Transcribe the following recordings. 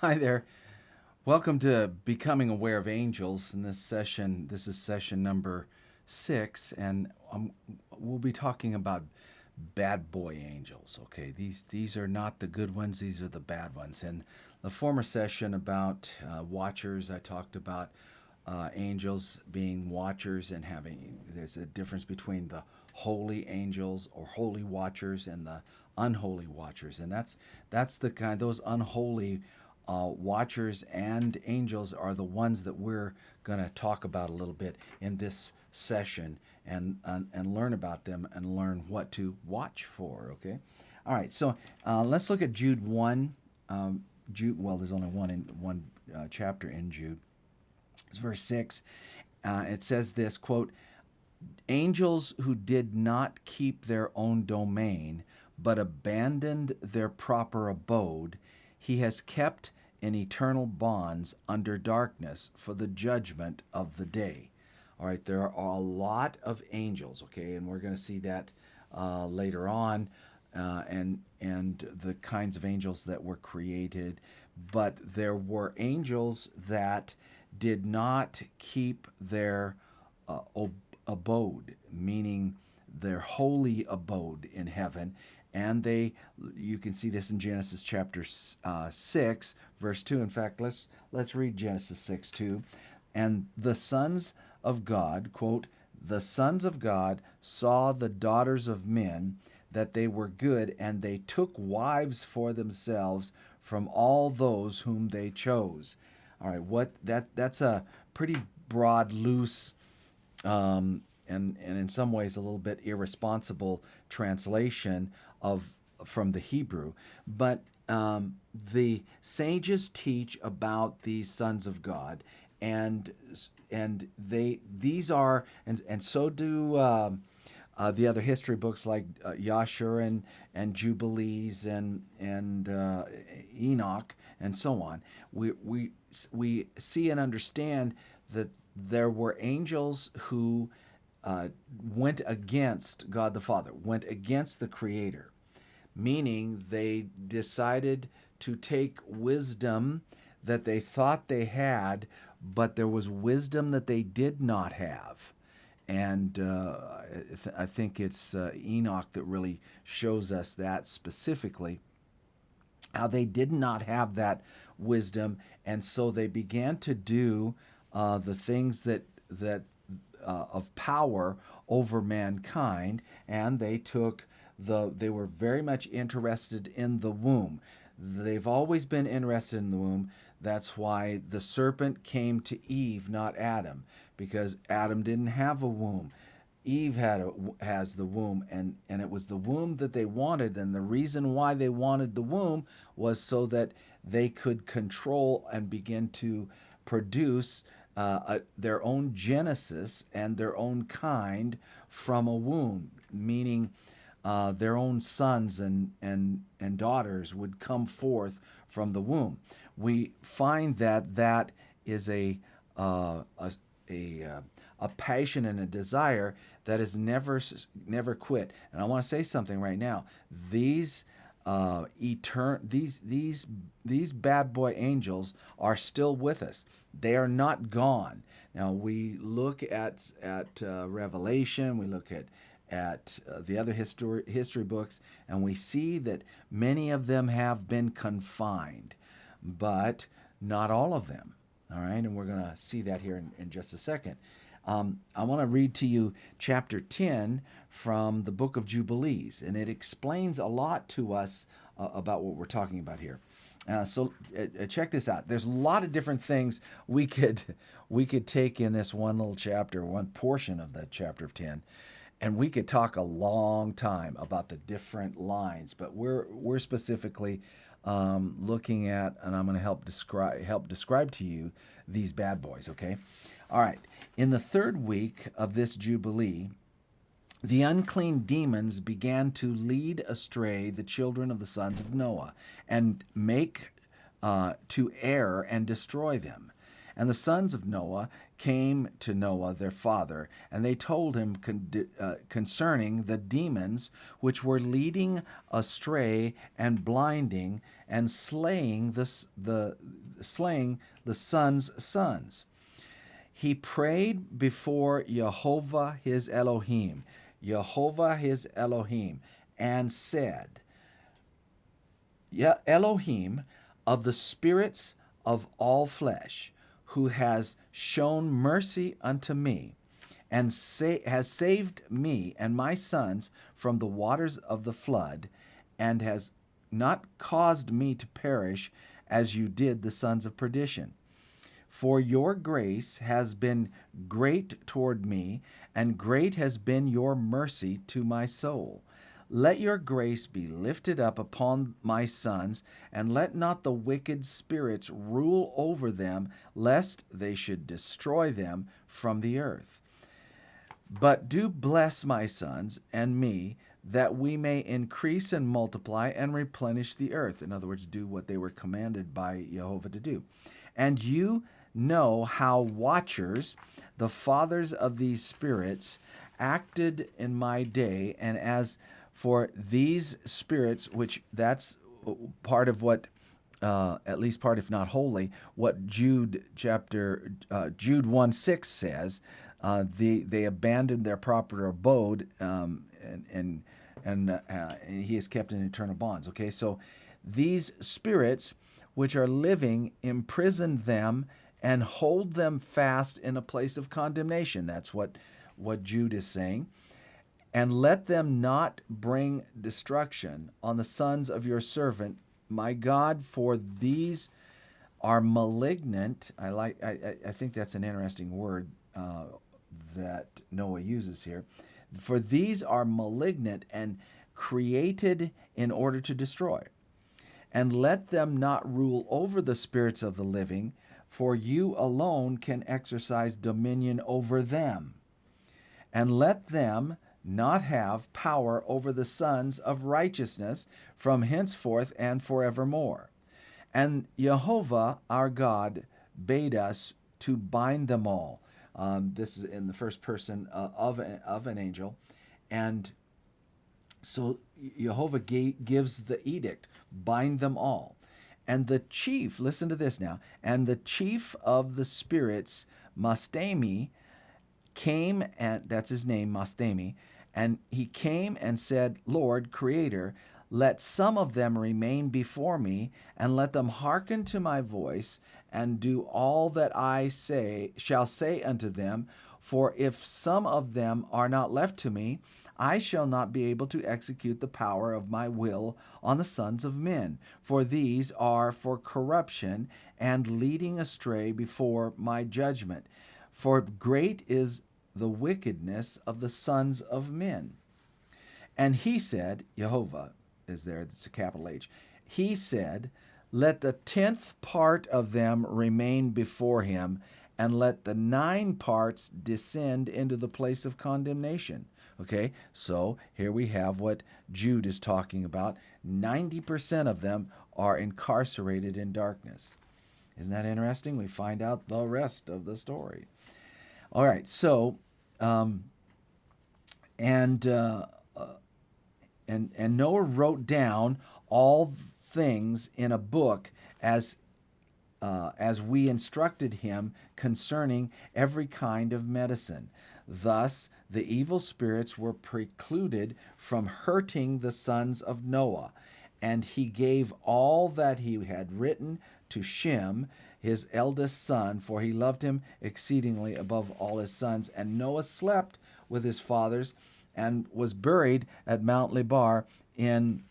Hi there. Welcome to Becoming Aware of Angels. In this session, this is session number 6, and we'll be talking about bad boy angels. Okay, these are not the good ones; these are the bad ones. In the former session about watchers, I talked about angels being watchers and having. There's a difference between the holy angels or holy watchers and the unholy watchers, and that's the kind. Those unholy watchers and angels are the ones that we're going to talk about a little bit in this session and learn about them and learn what to watch for. Okay, all right. So let's look at Jude 1. Jude. Well, there's only one chapter in Jude. It's verse 6. It says this quote: "Angels who did not keep their own domain, but abandoned their proper abode, he has kept in eternal bonds under darkness for the judgment of the day." All right, there are a lot of angels, okay, and we're going to see that later on, and the kinds of angels that were created. But there were angels that did not keep their abode, meaning their holy abode in heaven. And you can see this in Genesis chapter 6, verse 2. In fact, let's read Genesis 6, 2. "And the sons of God," quote, "the sons of God saw the daughters of men, that they were good, and they took wives for themselves from all those whom they chose." All right, that's a pretty broad, loose, and in some ways a little bit irresponsible translation of from the Hebrew. But the sages teach about these sons of God, and these are, and so do the other history books like Yashur and Jubilees and Enoch and so on. We see and understand that there were angels who went against God the Father, went against the Creator, meaning they decided to take wisdom that they thought they had, but there was wisdom that they did not have. And I think it's Enoch that really shows us that specifically, how they did not have that wisdom, and so they began to do the things that of power over mankind, and they were very much interested in the womb. They've always been interested in the womb. That's why the serpent came to Eve, not Adam, because Adam didn't have a womb. Eve has the womb, and it was the womb that they wanted. And the reason why they wanted the womb was so that they could control and begin to produce their own genesis and their own kind from a womb, meaning their own sons and daughters would come forth from the womb. We find that is a passion and a desire that is never quit. And I want to say something right now. These these bad boy angels are still with us. They are not gone. Now we look at Revelation. We look at the other history books, and we see that many of them have been confined, but not all of them. All right, and we're going to see that here in just a second. I want to read to you chapter 10 from the book of Jubilees, and it explains a lot to us about what we're talking about here. So check this out. There's a lot of different things we could take in this one little chapter, one portion of that chapter of 10, and we could talk a long time about the different lines. But we're specifically looking at, and I'm going to help describe to you these bad boys. Okay, all right. In the third week of this jubilee, the unclean demons began to lead astray the children of the sons of Noah, and make to err and destroy them. And the sons of Noah came to Noah their father, and they told him concerning the demons which were leading astray and blinding and slaying the sons' sons. He prayed before Jehovah his Elohim, and said, Elohim of the spirits of all flesh, who has shown mercy unto me, and has saved me and my sons from the waters of the flood, and has not caused me to perish as you did the sons of perdition. For your grace has been great toward me, and great has been your mercy to my soul. Let your grace be lifted up upon my sons, and let not the wicked spirits rule over them, lest they should destroy them from the earth. But do bless my sons and me, that we may increase and multiply and replenish the earth. In other words, do what they were commanded by Jehovah to do. And you know how watchers, the fathers of these spirits, acted in my day, and as for these spirits, which that's part of what, at least part, if not wholly, what Jude 1:6 says. They abandoned their proper abode, and he is kept in eternal bonds. Okay, so these spirits which are living imprison them and hold them fast in a place of condemnation. That's what Jude is saying. And let them not bring destruction on the sons of your servant, my God, for these are malignant. I think that's an interesting word that Noah uses here. For these are malignant and created in order to destroy. And let them not rule over the spirits of the living, for you alone can exercise dominion over them. And let them not have power over the sons of righteousness from henceforth and forevermore. And Jehovah our God bade us to bind them all. This is in the first person of an angel. And so Jehovah gives the edict, bind them all. And the chief, listen to this now, and the chief of the spirits, Mastemi, came, and that's his name, Mastemi, and he came and said, Lord, Creator, let some of them remain before me, and let them hearken to my voice, and do all that I shall say unto them. For if some of them are not left to me, I shall not be able to execute the power of my will on the sons of men. For these are for corruption and leading astray before my judgment. For great is the wickedness of the sons of men. And he said, Jehovah is there, it's a capital H. He said, let the 10th part of them remain before him, and let the 9 parts descend into the place of condemnation. Okay, so here we have what Jude is talking about. 90% of them are incarcerated in darkness. Isn't that interesting? We find out the rest of the story. All right, so and Noah wrote down all things in a book as we instructed him concerning every kind of medicine. Thus, the evil spirits were precluded from hurting the sons of Noah, and he gave all that he had written to Shem, his eldest son, for he loved him exceedingly above all his sons. And Noah slept with his fathers and was buried at Mount Libar in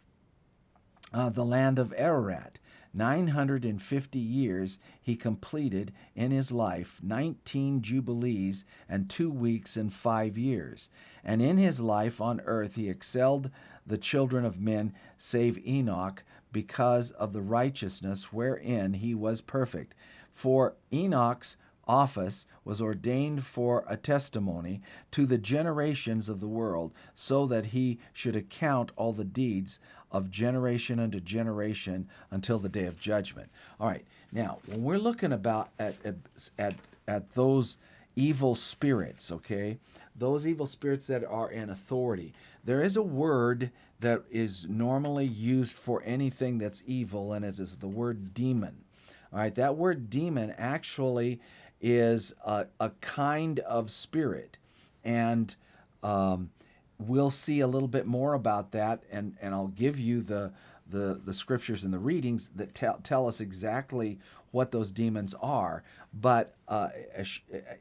the land of Ararat. 950 years he completed in his life, 19 jubilees and 2 weeks and 5 years. And in his life on earth he excelled the children of men, save Enoch, because of the righteousness wherein he was perfect. For Enoch's office was ordained for a testimony to the generations of the world, so that he should account all the deeds of generation unto generation until the day of judgment. All right, Now, when we're looking about at those evil spirits, okay, those evil spirits that are in authority, there is a word that is normally used for anything that's evil, and it is the word demon. All right, that word demon actually is a kind of spirit, and we'll see a little bit more about that, and I'll give you the scriptures and the readings that tell us exactly what those demons are. But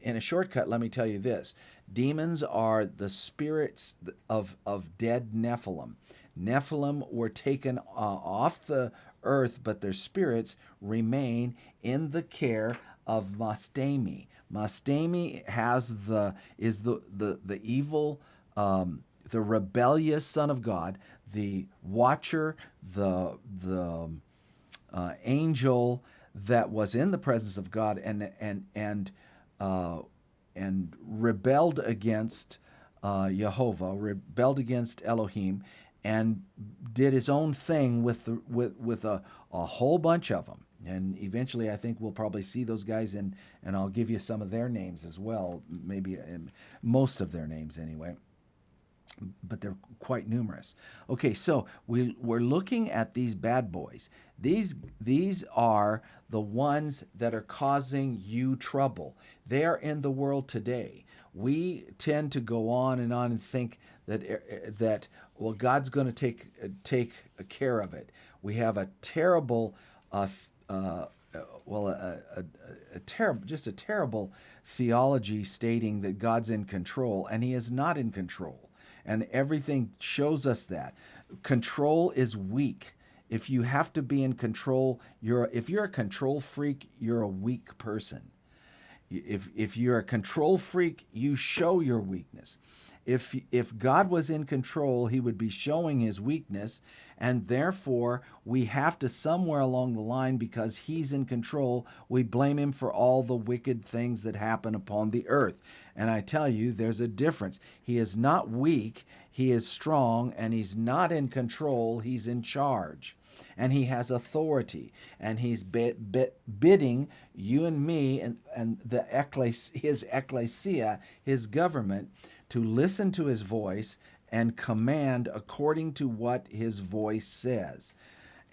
in a shortcut, let me tell you this. Demons are the spirits of dead Nephilim. Nephilim were taken off the earth, but their spirits remain in the care of Mastemi. Mastemi is the evil, the rebellious son of God, the watcher, the angel that was in the presence of God and rebelled against Jehovah, rebelled against Elohim, and did his own thing with a whole bunch of them. And eventually, I think we'll probably see those guys, and I'll give you some of their names as well, maybe most of their names anyway. But they're quite numerous. Okay, so we're looking at these bad boys. These are the ones that are causing you trouble. They are in the world today. We tend to go on and think that well, God's going to take care of it. We have a terrible, terrible theology stating that God's in control, and He is not in control. And everything shows us that. Control is weak. If you have to be in control, if you're a control freak, you're a weak person. If you're a control freak, you show your weakness. If God was in control, He would be showing His weakness, and therefore we have to somewhere along the line, because He's in control, we blame Him for all the wicked things that happen upon the earth. And I tell you, there's a difference. He is not weak, He is strong, and He's not in control, He's in charge. And He has authority, and He's bidding you and me and His ecclesia, His government, to listen to His voice and command according to what His voice says.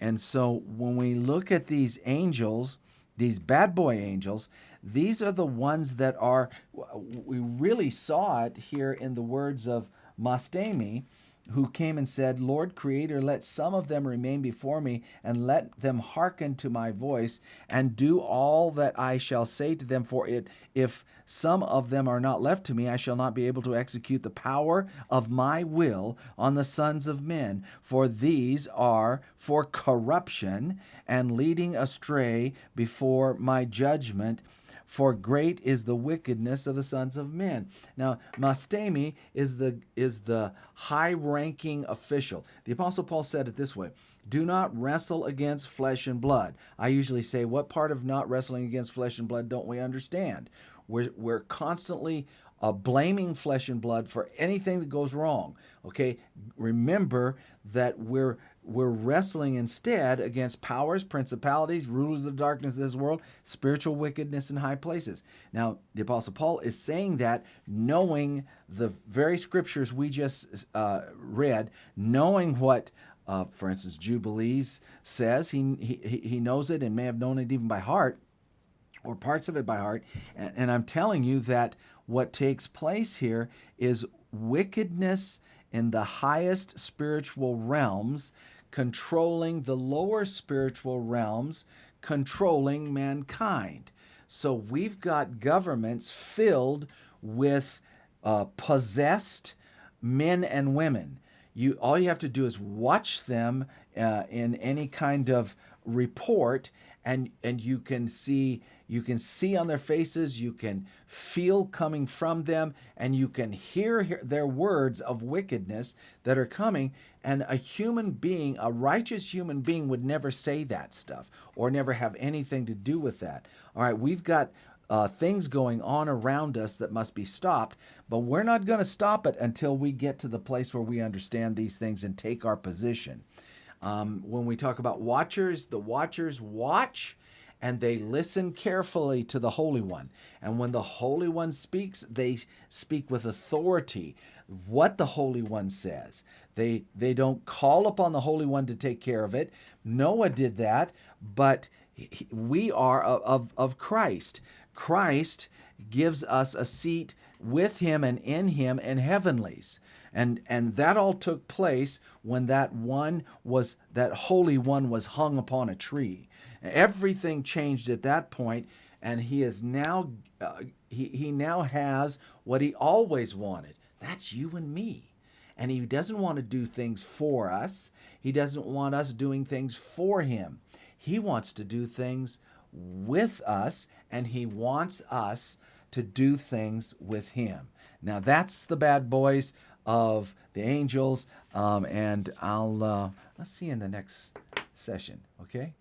And so when we look at these angels, these bad boy angels, these are the ones that are, we really saw it here in the words of Mastemi, who came and said, Lord Creator, let some of them remain before me, and let them hearken to my voice, and do all that I shall say to them. For it, if some of them are not left to me, I shall not be able to execute the power of my will on the sons of men. For these are for corruption and leading astray before my judgment. For great is the wickedness of the sons of men. Now, Mastemi is the high-ranking official. The Apostle Paul said it this way: do not wrestle against flesh and blood. I usually say, what part of not wrestling against flesh and blood don't we understand? We're constantly blaming flesh and blood for anything that goes wrong. Okay, remember that we're wrestling instead against powers, principalities, rulers of darkness of this world, spiritual wickedness in high places. Now, the Apostle Paul is saying that knowing the very scriptures we just read, knowing what, for instance, Jubilees says. He knows it and may have known it even by heart, or parts of it by heart. And I'm telling you that what takes place here is wickedness in the highest spiritual realms, controlling the lower spiritual realms, controlling mankind. So we've got governments filled with possessed men and women. All you have to do is watch them in any kind of report, and you can see on their faces, you can feel coming from them, and you can hear their words of wickedness that are coming. And a human being, a righteous human being, would never say that stuff or never have anything to do with that. All right, we've got things going on around us that must be stopped, but we're not going to stop it until we get to the place where we understand these things and take our position. When we talk about watchers, the watchers watch, and they listen carefully to the Holy One. And when the Holy One speaks, they speak with authority what the Holy One says. They don't call upon the Holy One to take care of it. Noah did that, but we are of Christ. Christ gives us a seat with him and in him in heavenlies. And that all took place when that Holy One was hung upon a tree. Everything changed at that point, and he is now he now has what he always wanted. That's you and me. And he doesn't want to do things for us. He doesn't want us doing things for him. He wants to do things with us, and he wants us to do things with him. Now that's the bad boys of the angels, and I'll see you in the next session, okay?